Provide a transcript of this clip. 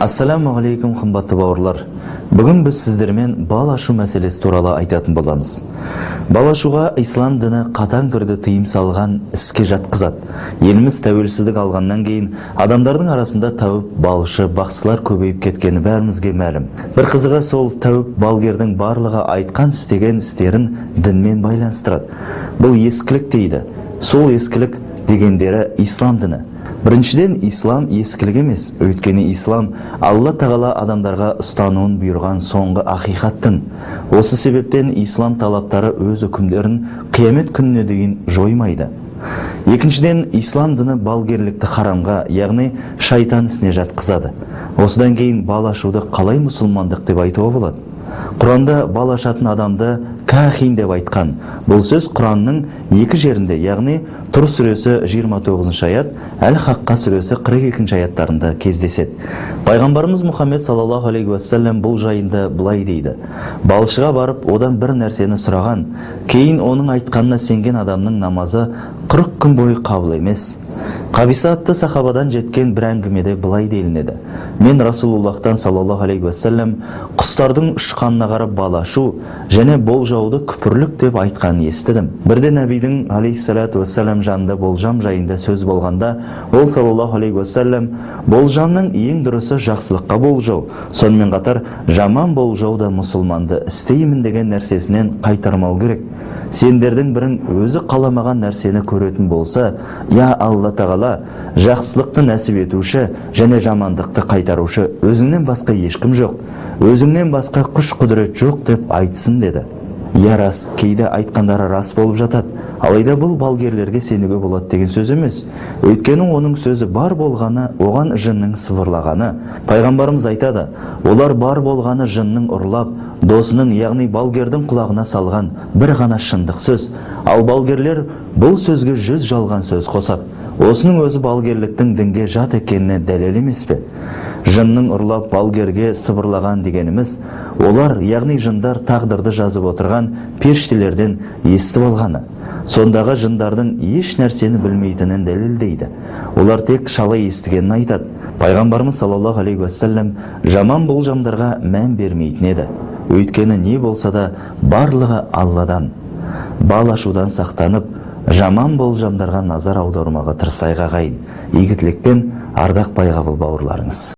Ассаламу алейкум, қымбатты бауырлар. Бүгін біз сіздермен бал ашу мәселесі туралы айтатын боламыз. Бал ашуға ислам діні қатаң түрде тыйым салған іске жатқызады. Еліміз тәуелсіздік алғаннан кейін адамдардың арасында тәуіп балшы, бақсылар көбейіп кеткені бәрімізге мәлім. Бір қызығы сол тәуіп балгердің барлығы айтқан істеген істерін дінмен байланыстырады. Бұл ескілік дейді. Сол ескілік дегендері ислам діні. Біріншіден, ислам ескілік емес, өйткені ислам Алла тағала адамдарға ұстануын бұйырған соңғы ақиқат дін. Осы себептен ислам талаптары өз үкімдерін қиямет күніне дейін жоймайды. Екіншіден, ислам діні балгерлікті харамға, яғни шайтан ісіне жатқызады. Осыдан кейін бал ашуды қалай мұсылмандық деп айтуға болады? Құранда бал ашатын адамды кахин деп айтқан. Бұл сөз Құранның екі жерінде, яғни Тұр сүресі 29 аят, Әл-Хаққа сүресі 42 аяттарында кездеседі. Пайғамбарымыз Мұхаммед саллаллаху алейхи уассалам бұл жайында былай дейді: балшыға барып, одан бір нәрсені сұраған, кейін оның айтқанына сенген адамның намазы 40 күн бойы қабыл емес. Қабиса атты сахабадан жеткен бір әңгімеде былай делінеді: мен Расулуллахтан саллаллаху алейхи уассалам құстардың ұшқанына қарап бал ашу және болжауды күпірлік деп айтқанын естідім. Бірде Нәбидің алейхиссалату уассалам жанында болжам жайында сөз болғанда, ол саллаллаху алейхи уассалам болжамның ең дұрысы жақсылыққа болжау, сонымен қатар жаман болжау да мұсылманды істеймін деген нәрсесінен қайтармау керек. Сендердің бірің өзі қаламаған нәрсені көретін болса, я Алла тағала жақсылықты нәсіп етуші және жамандықты қайтарушы өзіңнен басқа ешкім жоқ, өзіңнен басқа күш құдірет жоқ деп айтсын деді. Я рас, кейде айтқандары рас болып жатады, алайда бұл балгерлерге сенуге болады деген сөз емес. Өйткені оның сөзі бар болғаны, оған жынның сыбырлағаны. Пайғамбарымыз айтады: олар бар болғаны жынның ұрлап, досының, яғни балгердің құлағына салған бір ғана шындық сөз. Ал балгерлер бұл сөзге 100 жалған сөз қосады. Осының өзі балгерліктің дінге жат екеніне дәлел емес пе? Жынның ұрлап балгерге сыбырлаған дегеніміз, олар, яғни жындар тағдырды жазып отырған періштелерден естіп алғаны. Сондағы жындардың еш нәрсені білмейтінін дәлелдейді. Олар тек шала естігенін айтады. Пайғамбарымыз саллаллаху алейхи уассалам жаман болжамдарға мән бермейтін еді. Өйткені не болса да барлығы Алладан. Бал ашудан сақтанып, жаман болжамдарға назар аудармаға тырысайық ағайын. Игілікпен Ардақ Байғабыл бауырларыңыз.